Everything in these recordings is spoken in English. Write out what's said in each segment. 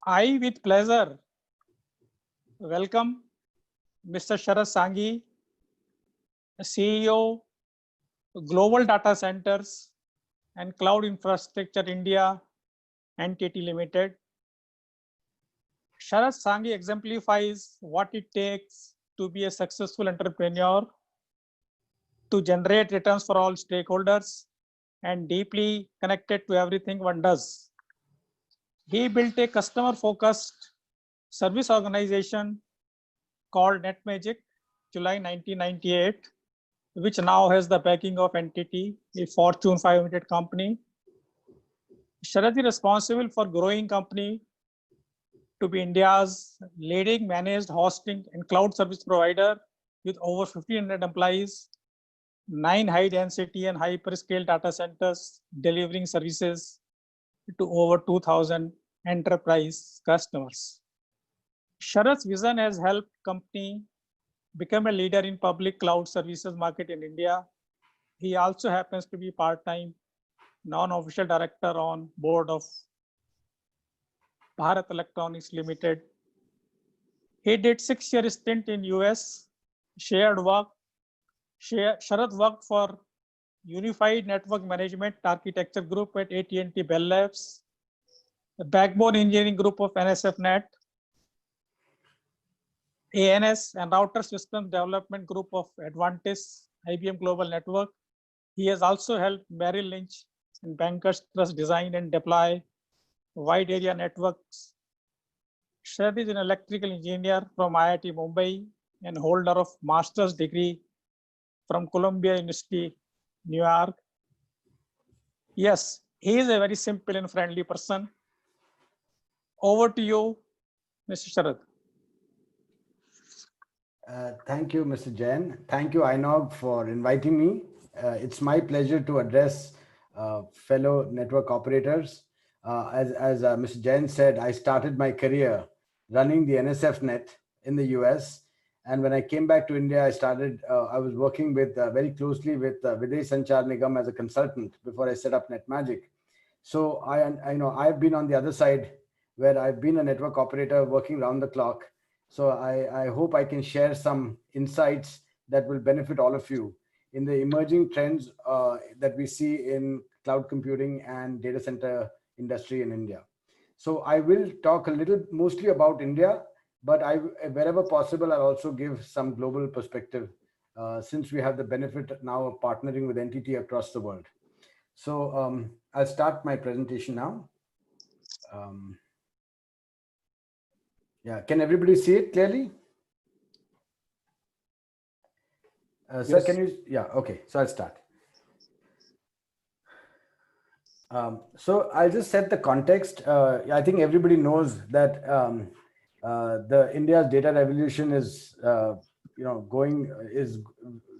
I, with pleasure, welcome Mr. Sharad Sanghi, CEO, Global Data Centers and Cloud Infrastructure India, NTT Limited. Sharad Sanghi exemplifies what it takes to be a successful entrepreneur, to generate returns for all stakeholders, and deeply connected to everything one does. He built a customer-focused service organization called Netmagic, July 1998, which now has the backing of NTT, a Fortune 500 company. Sharad is responsible for growing company to be India's leading managed hosting and cloud service provider with over 1,500 employees, 9 high-density and hyperscale data centers delivering services to over 2,000 enterprise customers. Sharad's vision has helped company become a leader in public cloud services market in India. He also happens to be part-time non-official director on board of Bharat Electronics Limited. He did 6-year stint in US, Sharad worked for Unified Network Management Architecture Group at AT&T Bell Labs, the Backbone Engineering Group of NSF-Net, ANS and Router Systems Development Group of Advantage, IBM Global Network. He has also helped Merrill Lynch and Bankers Trust design and deploy wide area networks. Sharad is an electrical engineer from IIT Mumbai and holder of master's degree from Columbia University, New York. Yes, he is a very simple and friendly person. Over to you, Mr. Sharad. Thank you, Mr. Jain. Thank you, INNOG, for inviting me. It's my pleasure to address fellow network operators. As Mr. Jain said, I started my career running the NSF-Net in the US. And when I came back to India, I was working with very closely with Videsh Sanchar Nigam as a consultant before I set up Netmagic. So I know I've been on the other side where I've been a network operator working round the clock. So I hope I can share some insights that will benefit all of you in the emerging trends that we see in cloud computing and data center industry in India. So I will talk a little mostly about India, but wherever possible, I'll also give some global perspective since we have the benefit now of partnering with NTT across the world. So I'll start my presentation now. Yeah, can everybody see it clearly? Sir, yes. Can you? Yeah, okay. So I'll start. So I'll just set the context. I think everybody knows that the India's data revolution is, is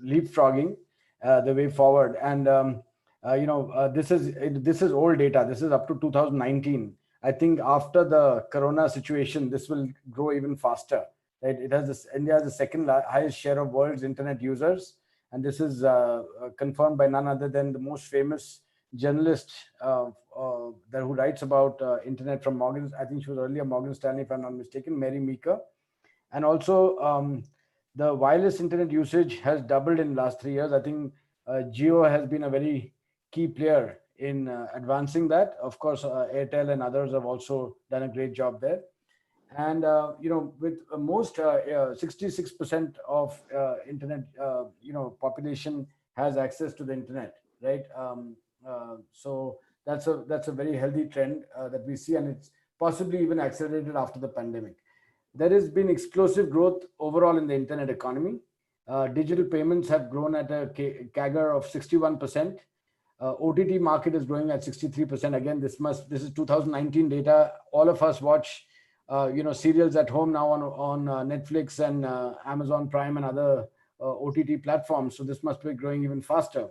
leapfrogging the way forward, and this is old data. This is up to 2019. I think after the Corona situation, this will grow even faster. Right? India has the second highest share of world's internet users, and this is confirmed by none other than the most famous journalist who writes about internet from Morgan. I think she was earlier Morgan Stanley, if I'm not mistaken, Mary Meeker. And also the wireless internet usage has doubled in the last 3 years. I think Jio has been a very key player in advancing that. Of course, Airtel and others have also done a great job there. And with most 66% of internet population has access to the internet, right? So that's a very healthy trend that we see, and it's possibly even accelerated after the pandemic. There has been explosive growth overall in the internet economy. Digital payments have grown at a CAGR of 61%. OTT market is growing at 63%. Again, this is 2019 data. All of us watch serials at home now on Netflix and Amazon Prime and other OTT platforms. So this must be growing even faster.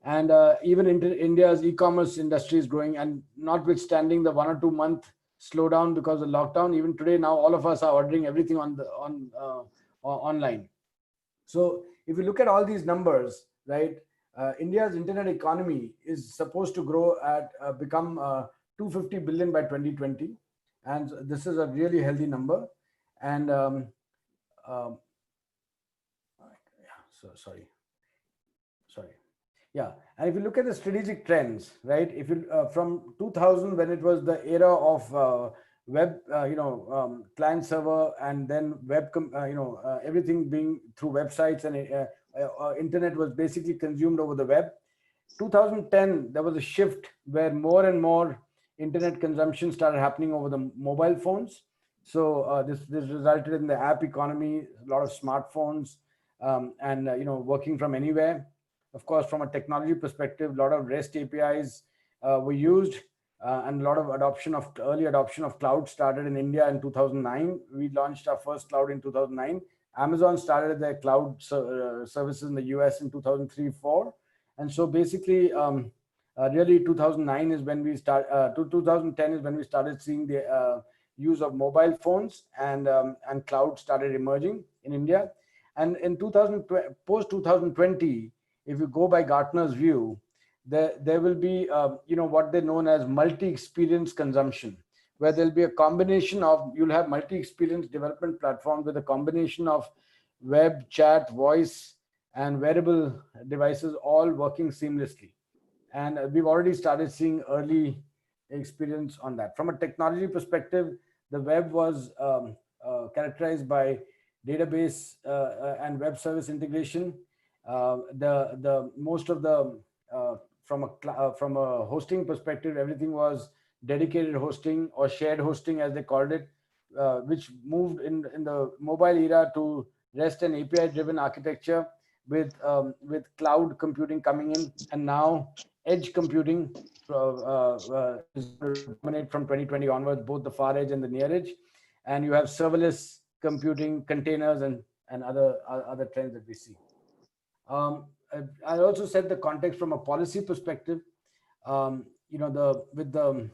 And even India's e-commerce industry is growing, and notwithstanding the 1 or 2 month slowdown because of lockdown, even today now all of us are ordering everything online. So if you look at all these numbers, right, India's internet economy is supposed to grow at become 250 billion by 2020. And this is a really healthy number. And um, yeah, so sorry. Yeah, and if you look at the strategic trends, right? If you from 2000, when it was the era of web, client server, and then everything being through websites, and internet was basically consumed over the web. 2010, there was a shift where more and more internet consumption started happening over the mobile phones. So this resulted in the app economy, a lot of smartphones, and working from anywhere. Of course, from a technology perspective, a lot of REST APIs were used, and a lot of early adoption of cloud started in India in 2009. We launched our first cloud in 2009. Amazon started their cloud services in the US in 2003-4, and so basically, really 2009 is when we start. 2010 is when we started seeing the use of mobile phones, and cloud started emerging in India. And in post 2020, if you go by Gartner's view, there will be what they known as multi-experience consumption, where there'll be a combination of, you'll have multi-experience development platforms with a combination of web, chat, voice, and wearable devices all working seamlessly. And we've already started seeing early experience on that. From a technology perspective, the web was characterized by database and web service integration. The most of the from a hosting perspective, everything was dedicated hosting or shared hosting, as they called it, which moved in the mobile era to REST and API driven architecture, with cloud computing coming in, and now edge computing is going to dominate from 2020 onwards, both the far edge and the near edge. And you have serverless computing, containers, and other trends that we see. I also set the context from a policy perspective. With the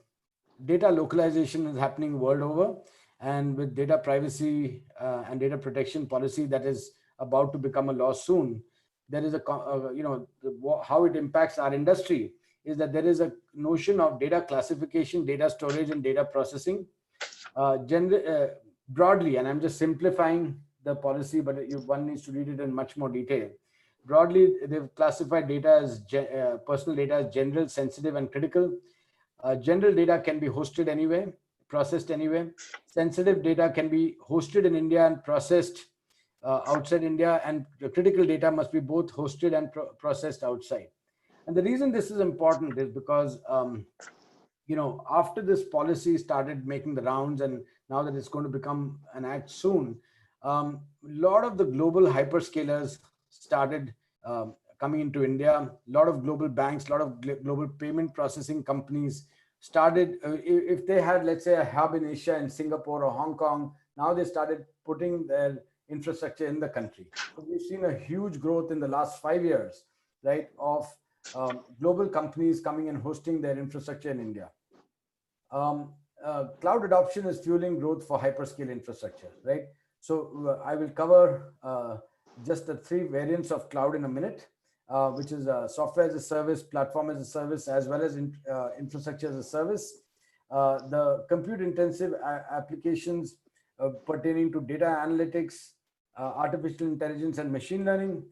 data localization is happening world over, and with data privacy and data protection policy that is about to become a law soon, there is how it impacts our industry is that there is a notion of data classification, data storage, and data processing. Broadly, and I'm just simplifying the policy, but one needs to read it in much more detail. Broadly, they've classified data as personal data as general, sensitive, and critical. General data can be hosted anywhere, processed anywhere. Sensitive data can be hosted in India and processed outside India, and the critical data must be both hosted and processed outside. And the reason this is important is because after this policy started making the rounds, and now that it's going to become an act soon, a lot of the global hyperscalers started coming into India. A lot of global banks, a lot of global payment processing companies started, if they had, let's say, a hub in Asia, in Singapore or Hong Kong, now they started putting their infrastructure in the country. So we've seen a huge growth in the last 5 years, right, of global companies coming and hosting their infrastructure in India. Cloud adoption is fueling growth for hyperscale infrastructure, right? So I will cover just the 3 variants of cloud in a minute, which is software as a service, platform as a service, as well as infrastructure as a service. The compute intensive applications pertaining to data analytics, artificial intelligence, and machine learning.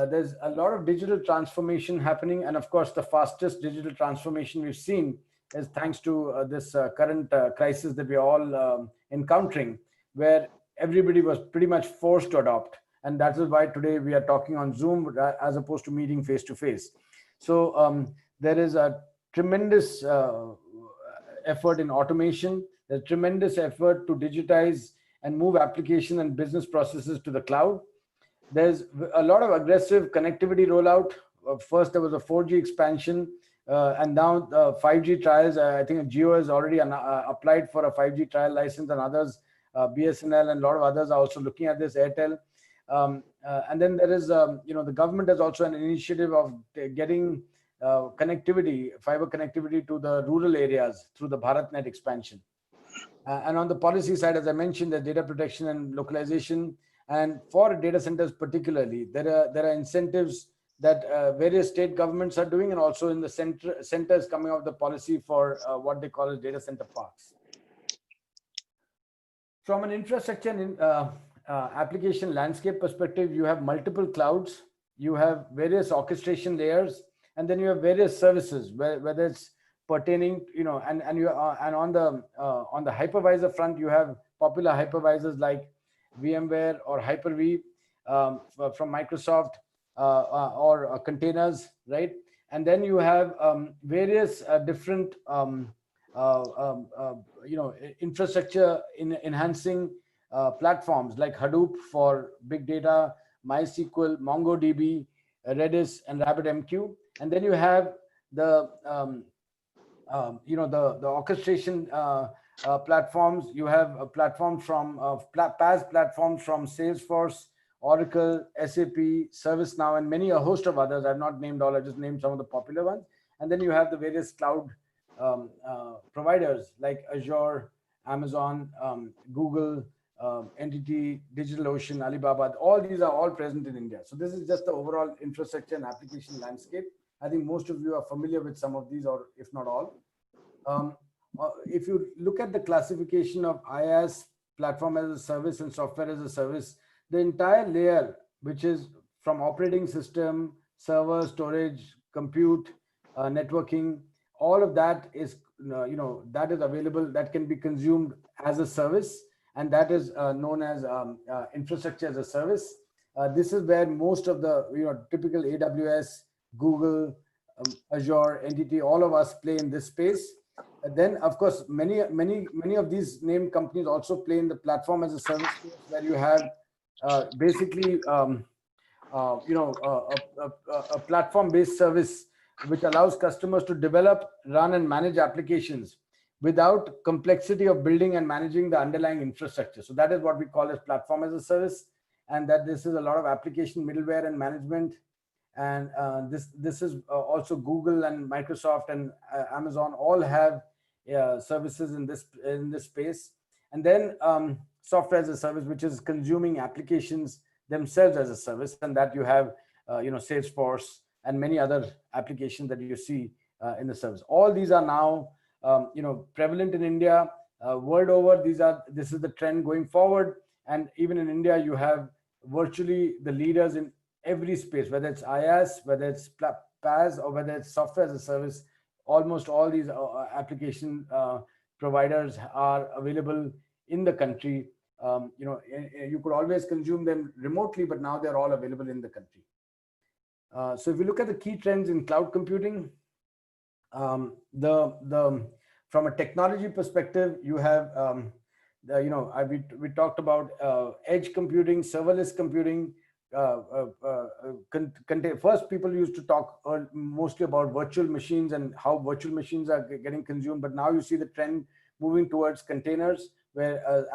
There's a lot of digital transformation happening. And of course, the fastest digital transformation we've seen is thanks to this current crisis that we're all encountering, where everybody was pretty much forced to adopt. And that is why today we are talking on Zoom as opposed to meeting face to face. So there is a tremendous effort in automation. There's tremendous effort to digitize and move application and business processes to the cloud. There's a lot of aggressive connectivity rollout. First, there was a 4G expansion, and now 5G trials. I think Jio has already applied for a 5G trial license, and others, BSNL and a lot of others are also looking at this, Airtel. And then there is, the government has also an initiative of getting connectivity, fiber connectivity to the rural areas through the BharatNet expansion. And on the policy side, as I mentioned, the data protection and localization. And for data centers particularly, there are incentives that various state governments are doing, and also in the centers coming out of the policy for what they call as data center parks. From an infrastructure and application landscape perspective, you have multiple clouds, you have various orchestration layers, and then you have various services, whether it's pertaining, and on the hypervisor front, you have popular hypervisors like VMware or Hyper-V from Microsoft, or containers, right? And then you have various different infrastructure in enhancing platforms like Hadoop for big data, MySQL, MongoDB, Redis, and RabbitMQ. And then you have the the orchestration platforms. You have a platform from PaaS platforms from Salesforce, Oracle, SAP, ServiceNow, and many a host of others. I've not named all. I just named some of the popular ones. And then you have the various cloud providers like Azure, Amazon, Google, NTT, DigitalOcean, Alibaba. All these are all present in India. So this is just the overall infrastructure and application landscape. I think most of you are familiar with some of these, or if not all. If you look at the classification of IaaS, platform as a service, and software as a service, the entire layer, which is from operating system, server, storage, compute, networking, all of that is that is available, that can be consumed as a service, and that is known as infrastructure as a service. This is where most of the typical AWS, Google, Azure, NTT, all of us play in this space. Then, of course, many of these named companies also play in the platform as a service space, where you have basically a platform-based service which allows customers to develop, run, and manage applications without complexity of building and managing the underlying infrastructure. So that is what we call as platform as a service, and that this is a lot of application middleware and management. And this is also Google and Microsoft and Amazon all have services in this space. And then software as a service, which is consuming applications themselves as a service, and that you have Salesforce and many other applications that you see in the service. All these are now prevalent in India, world over. This is the trend going forward, and even in India, you have virtually the leaders in every space, whether it's IaaS, whether it's PaaS, or whether it's software as a service. Almost all these application providers are available in the country. You could always consume them remotely, but now they're all available in the country. So if you look at the key trends in cloud computing, from a technology perspective, you have we talked about edge computing, serverless computing. First, people used to talk mostly about virtual machines and how virtual machines are getting consumed, but now you see the trend moving towards containers, where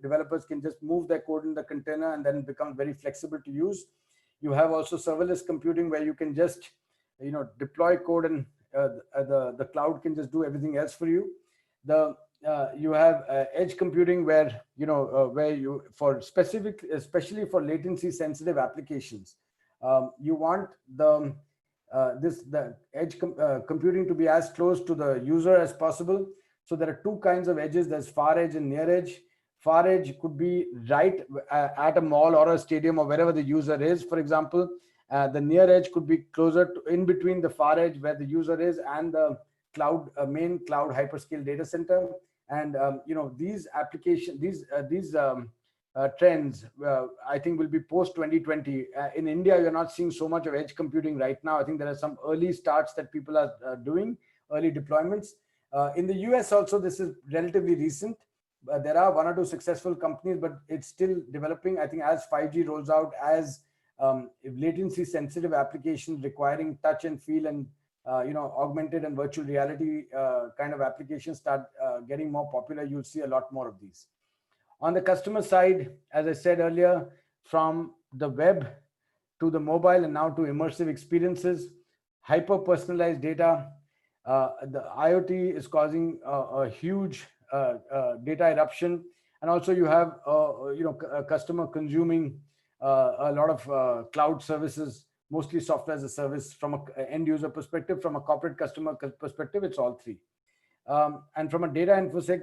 developers can just move their code in the container, and then it becomes very flexible to use. You have also serverless computing, where you can just deploy code, and the cloud can just do everything else for you. You have edge computing, where especially for latency sensitive applications, you want the edge computing to be as close to the user as possible. So there are two kinds of edges. There's far edge and near edge. Far edge could be right at a mall or a stadium or wherever the user is, for example. The near edge could be closer to in between the far edge where the user is and the main cloud hyperscale data center. And these trends, I think, will be post 2020. In India, you're not seeing so much of edge computing right now. I think there are some early starts that people are doing, early deployments. In the US also, this is relatively recent. There are one or two successful companies, but it's still developing. I think as 5G rolls out, as latency sensitive applications requiring touch and feel and augmented and virtual reality kind of applications start getting more popular, you'll see a lot more of these. On the customer side, as I said earlier, from the web to the mobile and now to immersive experiences, hyper personalized data, the IoT is causing a huge data eruption, and also you have a customer consuming a lot of cloud services, mostly software as a service. From an end user perspective, from a corporate customer perspective, it's all three. And from a data infosec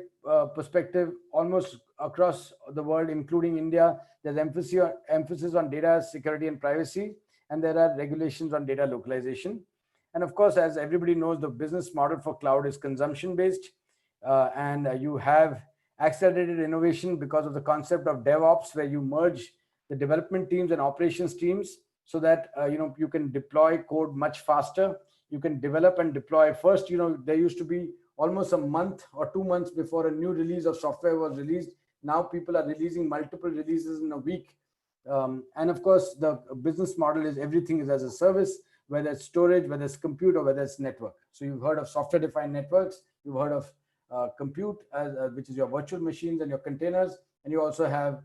perspective, almost across the world, including India, there's emphasis on data security and privacy, and there are regulations on data localization. And of course, as everybody knows, the business model for cloud is consumption based, and you have accelerated innovation because of the concept of DevOps, where you merge the development teams and operations teams so that you can deploy code much faster. You can develop and deploy. First, there used to be almost a month or 2 months before a new release of software was released. Now people are releasing multiple releases in a week. And of course, the business model is everything is as a service, whether it's storage, whether it's compute, or whether it's network. So you've heard of software-defined networks. You've heard of compute, which is your virtual machines and your containers. And you also have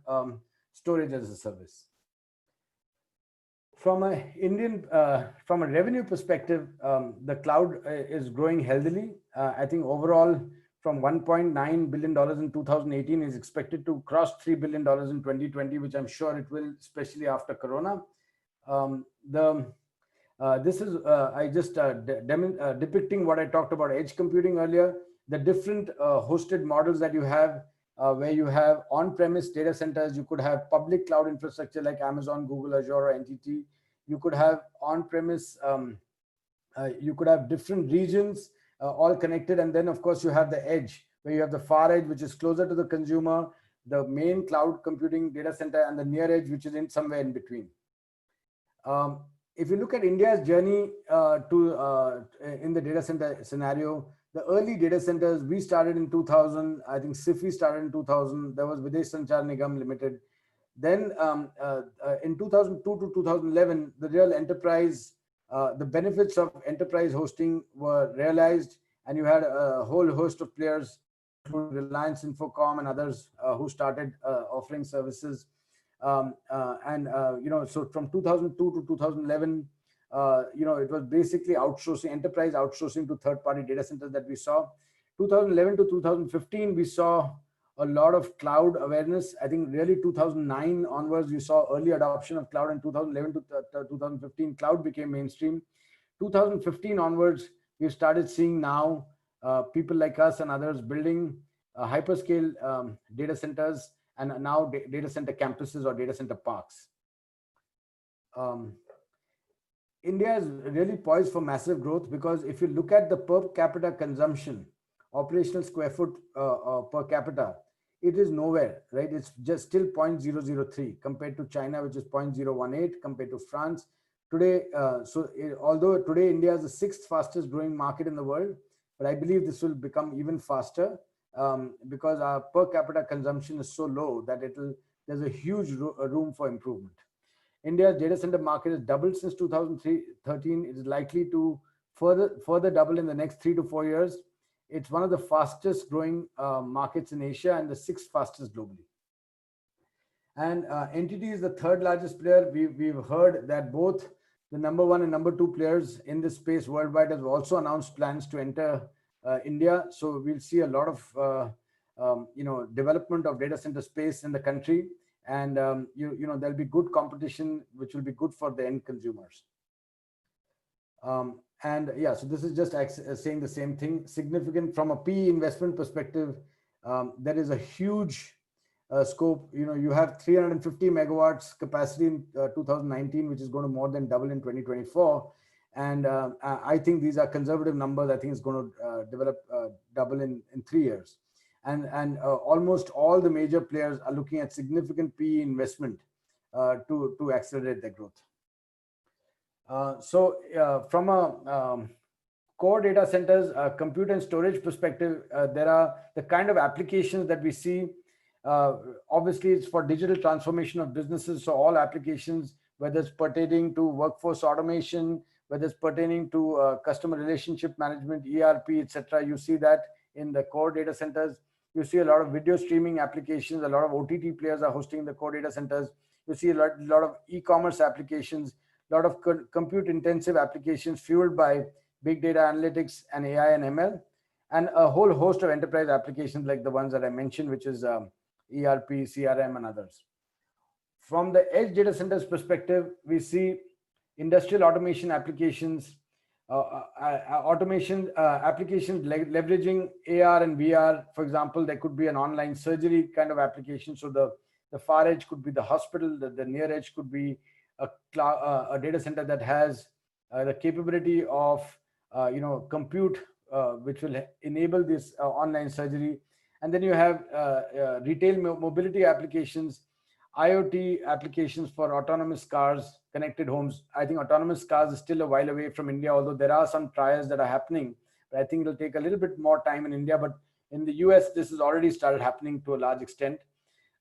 storage as a service. From a revenue perspective, the cloud is growing healthily. I think overall, from $1.9 billion in 2018 is expected to cross $3 billion in 2020, which I'm sure it will, especially after Corona. This is depicting what I talked about edge computing earlier. The different hosted models that you have, where you have on-premise data centers. You could have public cloud infrastructure like Amazon, Google, Azure, or NTT. You could have on-premise, you could have different regions all connected. And then, of course, you have the edge, where you have the far edge, which is closer to the consumer, the main cloud computing data center, and the near edge, which is in somewhere in between. If you look at India's journey in the data center scenario, the early data centers, we started in 2000. I think SIFI started in 2000. There was Videsh Sanchar Nigam Limited. Then in 2002 to 2011, the real enterprise, the benefits of enterprise hosting were realized, and you had a whole host of players, including Reliance Infocom and others, who started offering services. So from 2002 to 2011, it was basically outsourcing, enterprise outsourcing to third-party data centers that we saw. 2011 to 2015, we saw a lot of cloud awareness. I think really 2009 onwards, we saw early adoption of cloud, and 2011 to 2015, cloud became mainstream. 2015 onwards, we've started seeing now people like us and others building hyperscale data centers, and now data center campuses or data center parks. India is really poised for massive growth, because if you look at the per capita consumption, operational square foot per capita, it is nowhere, right? It's just still 0.003 compared to China, which is 0.018, compared to France. Today, although today India is the sixth fastest growing market in the world, but I believe this will become even faster because our per capita consumption is so low that there's a huge room for improvement. India's data center market has doubled since 2013. It is likely to further double in the next 3 to 4 years. It's one of the fastest growing markets in Asia and the sixth fastest globally. And NTT is the third largest player. We've heard that both the number 1 and number 2 players in this space worldwide have also announced plans to enter India. So we'll see a lot of development of data center space in the country, and there'll be good competition, which will be good for the end consumers. So this is just saying the same thing. Significant from a PE investment perspective, there is a huge scope. You have 350 megawatts capacity in 2019, which is going to more than double in 2024. And I think these are conservative numbers. I think it's going to double in 3 years. And almost all the major players are looking at significant PE investment to accelerate their growth. From a core data centers, compute and storage perspective, there are the kind of applications that we see. Obviously, it's for digital transformation of businesses. So all applications, whether it's pertaining to workforce automation, whether it's pertaining to customer relationship management, ERP, etc., you see that in the core data centers. You see a lot of video streaming applications. A lot of OTT players are hosting the core data centers. You see a lot of e-commerce applications, a lot of compute intensive applications fueled by big data analytics and AI and ML, and a whole host of enterprise applications like the ones that I mentioned, which is ERP, CRM, and others. From the edge data centers perspective, we see industrial automation applications, automation applications leveraging AR and VR. For example, there could be an online surgery kind of application. So the far edge could be the hospital, the near edge could be a data center that has the capability of compute, which will enable this online surgery. And then you have retail mobility applications, IoT applications for autonomous cars, connected homes. I think autonomous cars is still a while away from India, although there are some trials that are happening. But I think it'll take a little bit more time in India. But in the US, this has already started happening to a large extent.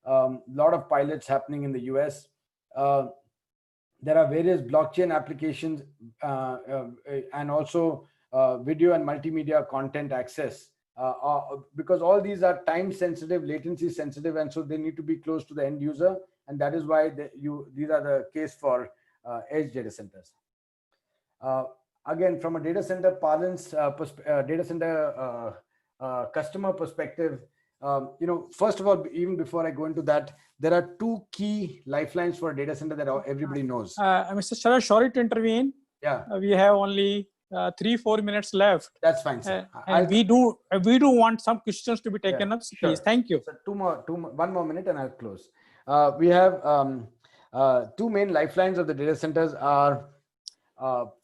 A lot of pilots happening in the US. There are various blockchain applications and also video and multimedia content access. Because all these are time sensitive, latency sensitive, and so they need to be close to the end user, and that is why these are the case for edge data centers. Again, from a data center parlance, data center customer perspective, first of all, even before I go into that, there are two key lifelines for a data center that everybody knows. Mr. Sharad, sorry to intervene. Yeah, we have only 3-4 minutes left. That's fine, sir. And we do want some questions to be taken up. So sure. Please, thank you. So one more minute and I'll close. We have two main lifelines of the data centers are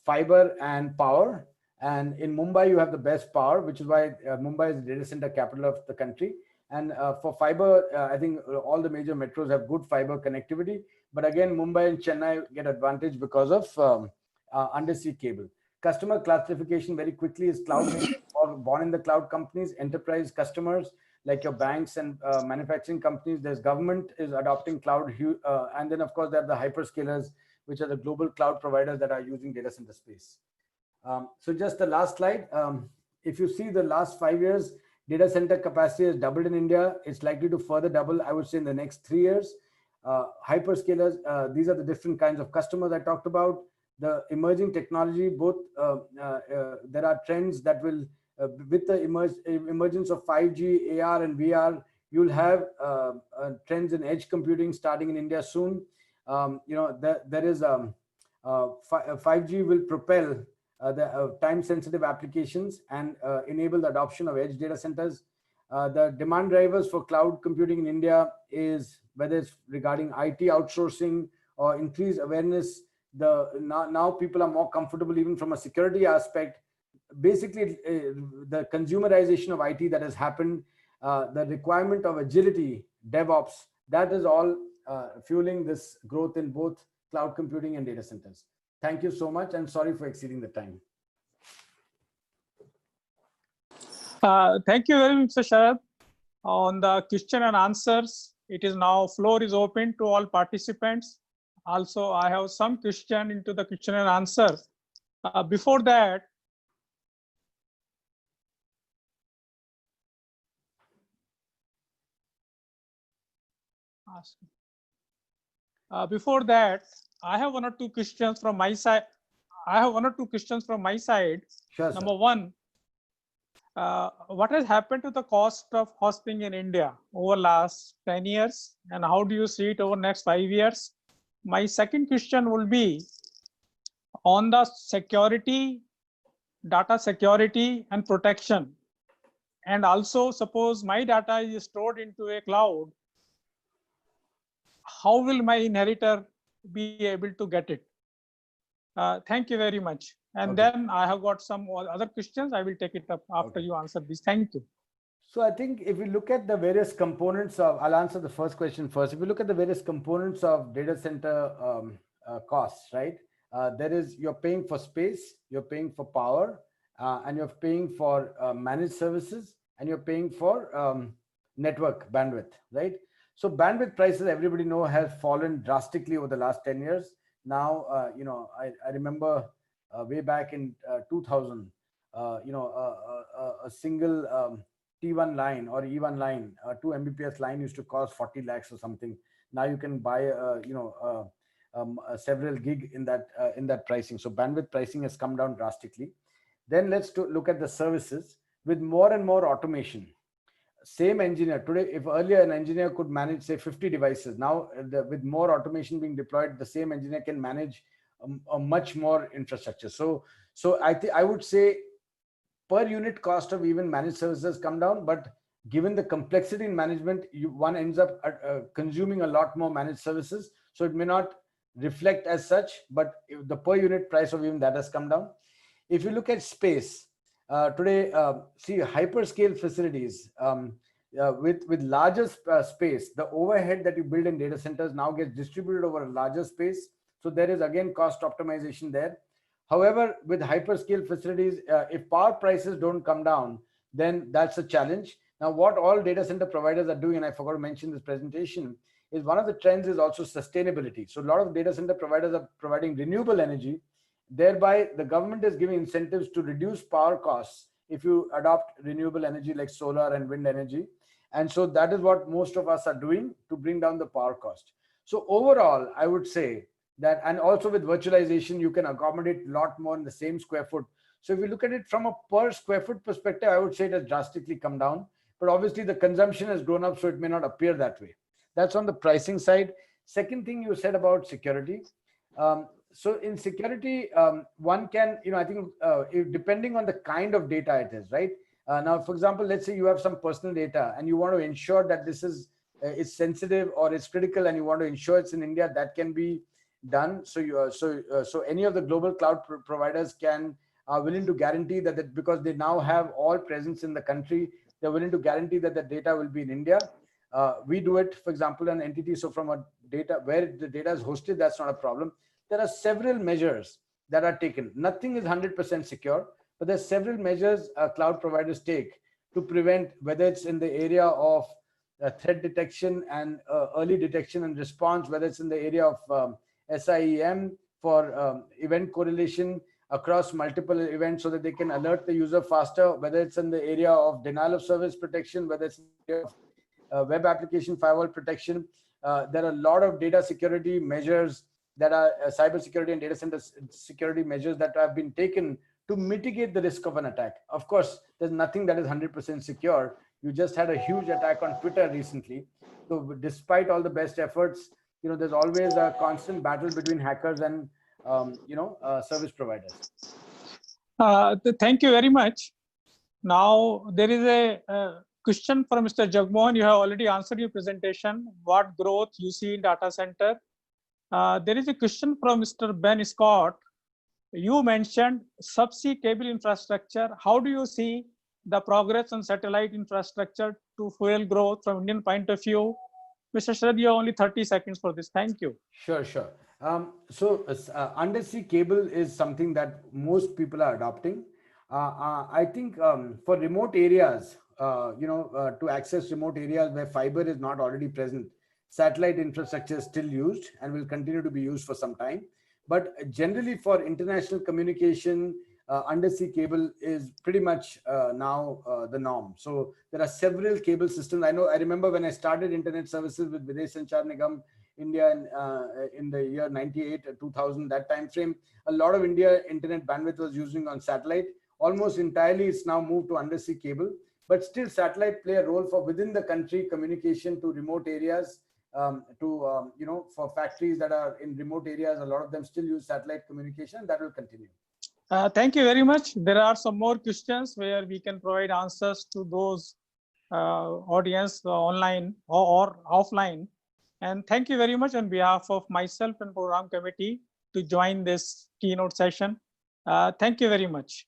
fiber and power. And in Mumbai, you have the best power, which is why Mumbai is the data center capital of the country. And for fiber, I think all the major metros have good fiber connectivity. But again, Mumbai and Chennai get advantage because of undersea cable. Customer classification very quickly is cloud or born in the cloud companies, enterprise customers like your banks and manufacturing companies. There's government is adopting cloud, and then of course there are the hyperscalers, which are the global cloud providers that are using data center space. So just the last slide. If you see the last 5 years, data center capacity has doubled in India. It's likely to further double, I would say, in the next 3 years. Hyperscalers, these are the different kinds of customers I talked about. The emerging technology, both there are trends that will, with the emergence of 5G, AR and VR, you'll have trends in edge computing starting in India soon. There is 5G will propel the time-sensitive applications and enable the adoption of edge data centers. The demand drivers for cloud computing in India is whether it's regarding IT outsourcing or increased awareness. Now people are more comfortable even from a security aspect. Basically, the consumerization of IT that has happened, the requirement of agility, DevOps, that is all fueling this growth in both cloud computing and data centers. Thank you so much, and sorry for exceeding the time. Thank you very much, Mr. Sharad. On the question and answers, it is now floor is open to all participants. Also, I have some question into the question and answer. Before that, I have one or two questions from my side. Sure, Number one, what has happened to the cost of hosting in India over last 10 years, and how do you see it over next 5 years? My second question will be on the security, data security and protection. And also, suppose my data is stored into a cloud, how will my inheritor be able to get it? Thank you very much. And then I have got some other questions. I will take it up after you answer this. Thank you. So I think if we look at the various components of, I'll answer the first question first. If we look at the various components of data center costs, right? There is, you're paying for space, you're paying for power, and you're paying for managed services, and you're paying for network bandwidth, right? So bandwidth prices, everybody know, have fallen drastically over the last 10 years. Now, I remember way back in 2000, a single T1 line or E1 line, 2 Mbps line used to cost 40 lakhs or something. Now you can buy, several gig in that pricing. So bandwidth pricing has come down drastically. Then let's look at the services with more and more automation. Same engineer today, if earlier an engineer could manage say 50 devices, now with more automation being deployed, the same engineer can manage a much more infrastructure. So I would say per unit cost of even managed services come down, but given the complexity in management, one ends up consuming a lot more managed services. So it may not reflect as such, but the per unit price of even that has come down. If you look at space today, see hyperscale facilities with larger space, the overhead that you build in data centers now gets distributed over a larger space. So there is again cost optimization there. However, with hyperscale facilities, if power prices don't come down, then that's a challenge. Now, what all data center providers are doing, and I forgot to mention this presentation, is one of the trends is also sustainability. So a lot of data center providers are providing renewable energy. Thereby, the government is giving incentives to reduce power costs if you adopt renewable energy like solar and wind energy. And so that is what most of us are doing to bring down the power cost. So overall, I would say that, and also with virtualization, you can accommodate a lot more in the same square foot. So if you look at it from a per square foot perspective, I would say it has drastically come down, but obviously the consumption has grown up, so it may not appear that way. That's on the pricing side. Second thing you said about security. So in security, one can, I think depending on the kind of data it is, right? Now, for example, let's say you have some personal data and you want to ensure that this is it's sensitive or it's critical, and you want to ensure it's in India, that can be done. So so any of the global cloud providers are willing to guarantee that because they now have all presence in the country, they're willing to guarantee that the data will be in India. We do it, for example, on NTT. So from a data where the data is hosted, that's not a problem. There are several measures that are taken. Nothing is 100% secure, but there's several measures cloud providers take to prevent, whether it's in the area of threat detection and early detection and response, whether it's in the area of SIEM for event correlation across multiple events so that they can alert the user faster, whether it's in the area of denial of service protection, whether it's in the area of web application firewall protection. There are a lot of data security measures that are cyber security and data center security measures that have been taken to mitigate the risk of an attack. Of course, there's nothing that is 100% secure. You just had a huge attack on Twitter recently. So despite all the best efforts, there's always a constant battle between hackers and service providers. Thank you very much. Now there is a question from Mr. Jagmohan. You have already answered your presentation. What growth you see in data center? There is a question from Mr. Ben Scott. You mentioned subsea cable infrastructure. How do you see the progress on satellite infrastructure to fuel growth from Indian point of view? Mr. Sharad, you have only 30 seconds for this. Thank you. Sure. So undersea cable is something that most people are adopting. I think for remote areas, to access remote areas where fiber is not already present, satellite infrastructure is still used and will continue to be used for some time. But generally for international communication, undersea cable is pretty much now the norm. So there are several cable systems. I remember when I started internet services with Videsh Sanchar Nigam India in the year 98, 2000, that time frame, a lot of India internet bandwidth was using on satellite. Almost entirely it's now moved to undersea cable, but still satellite play a role for within the country communication to remote areas, for factories that are in remote areas. A lot of them still use satellite communication, and that will continue. Thank you very much. There are some more questions where we can provide answers to those audience online or offline. And thank you very much on behalf of myself and program committee to join this keynote session. Thank you very much.